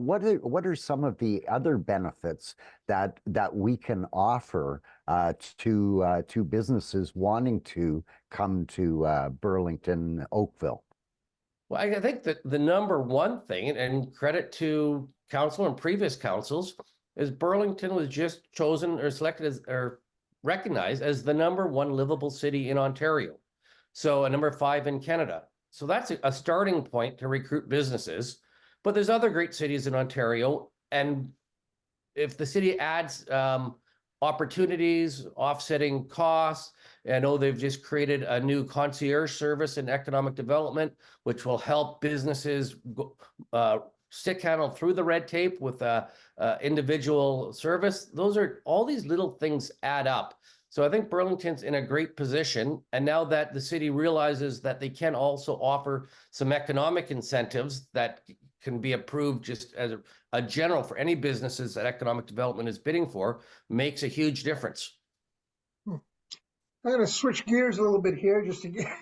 what are some of the other benefits that we can offer to businesses wanting to come to Burlington, Oakville? Well, I think that the number one thing, and credit to council and previous councils, is Burlington was just chosen or selected as or recognized as the number one livable city in Ontario. So a number 5 in Canada. So that's a starting point to recruit businesses. But there's other great cities in Ontario. And if the city adds opportunities, offsetting costs, I know they've just created a new concierge service in economic development, which will help businesses stick handle through the red tape with individual service. Those are all these little things add up. So I think Burlington's in a great position. And now that the city realizes that they can also offer some economic incentives that can be approved just as a general for any businesses that economic development is bidding for, makes a huge difference. I'm going to switch gears a little bit here just to get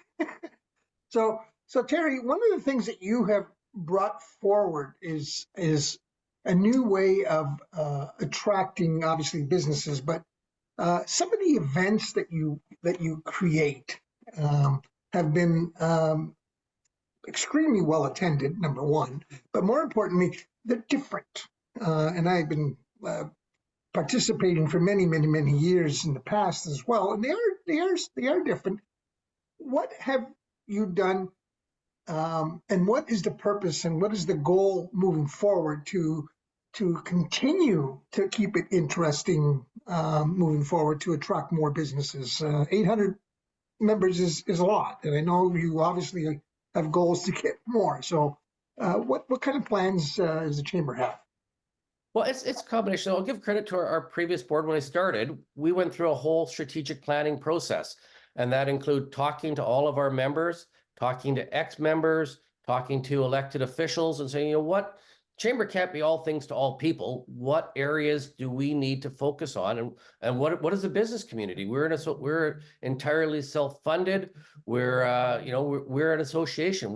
so Terry, one of the things that you have brought forward is a new way of attracting obviously businesses, but some of the events that you create have been extremely well attended, number one, but more importantly, they're different. And I've been participating for many years in the past as well, and they are different. What have you done, and what is the purpose, and what is the goal moving forward to continue to keep it interesting moving forward to attract more businesses? 800 members is a lot, and I know you obviously have goals to get more. So what kind of plans does the chamber have? Well, it's a combination. I'll give credit to our previous board. When I started, we went through a whole strategic planning process, and that included talking to all of our members, talking to ex-members, talking to elected officials, and saying, you know what, chamber can't be all things to all people. What areas do we need to focus on, and what is the business community? We're entirely self-funded. We're an association.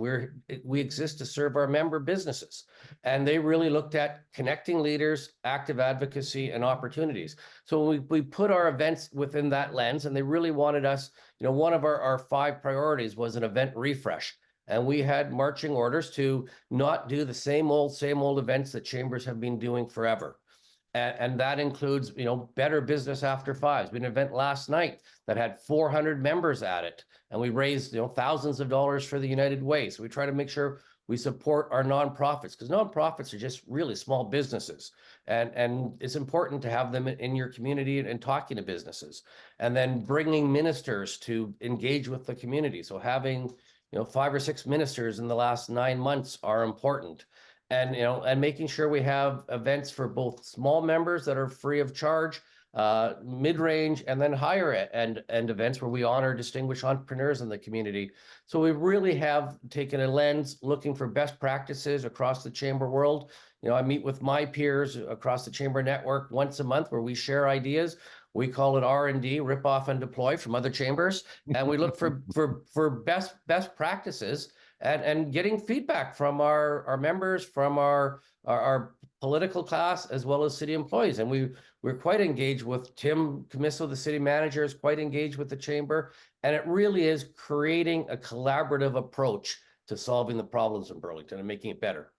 We exist to serve our member businesses, and they really looked at connecting leaders, active advocacy, and opportunities. So we put our events within that lens, and they really wanted us. One of our 5 priorities was an event refresh. And we had marching orders to not do the same old events that chambers have been doing forever. And that includes, better business after 5s. We had an event last night that had 400 members at it. And we raised, thousands of dollars for the United Way. So we try to make sure we support our nonprofits, because nonprofits are just really small businesses. And it's important to have them in your community and talking to businesses. And then bringing ministers to engage with the community. So having 5 or 6 ministers in the last 9 months are important. And making sure we have events for both small members that are free of charge, mid-range, and then higher end events where we honor distinguished entrepreneurs in the community. So we really have taken a lens looking for best practices across the chamber world. I meet with my peers across the chamber network once a month where we share ideas. We call it R&D, rip off and deploy, from other chambers. And we look for best practices and getting feedback from our members, from our political class, as well as city employees. And we're quite engaged with Tim Camisso, the city manager, is quite engaged with the chamber. And it really is creating a collaborative approach to solving the problems in Burlington and making it better.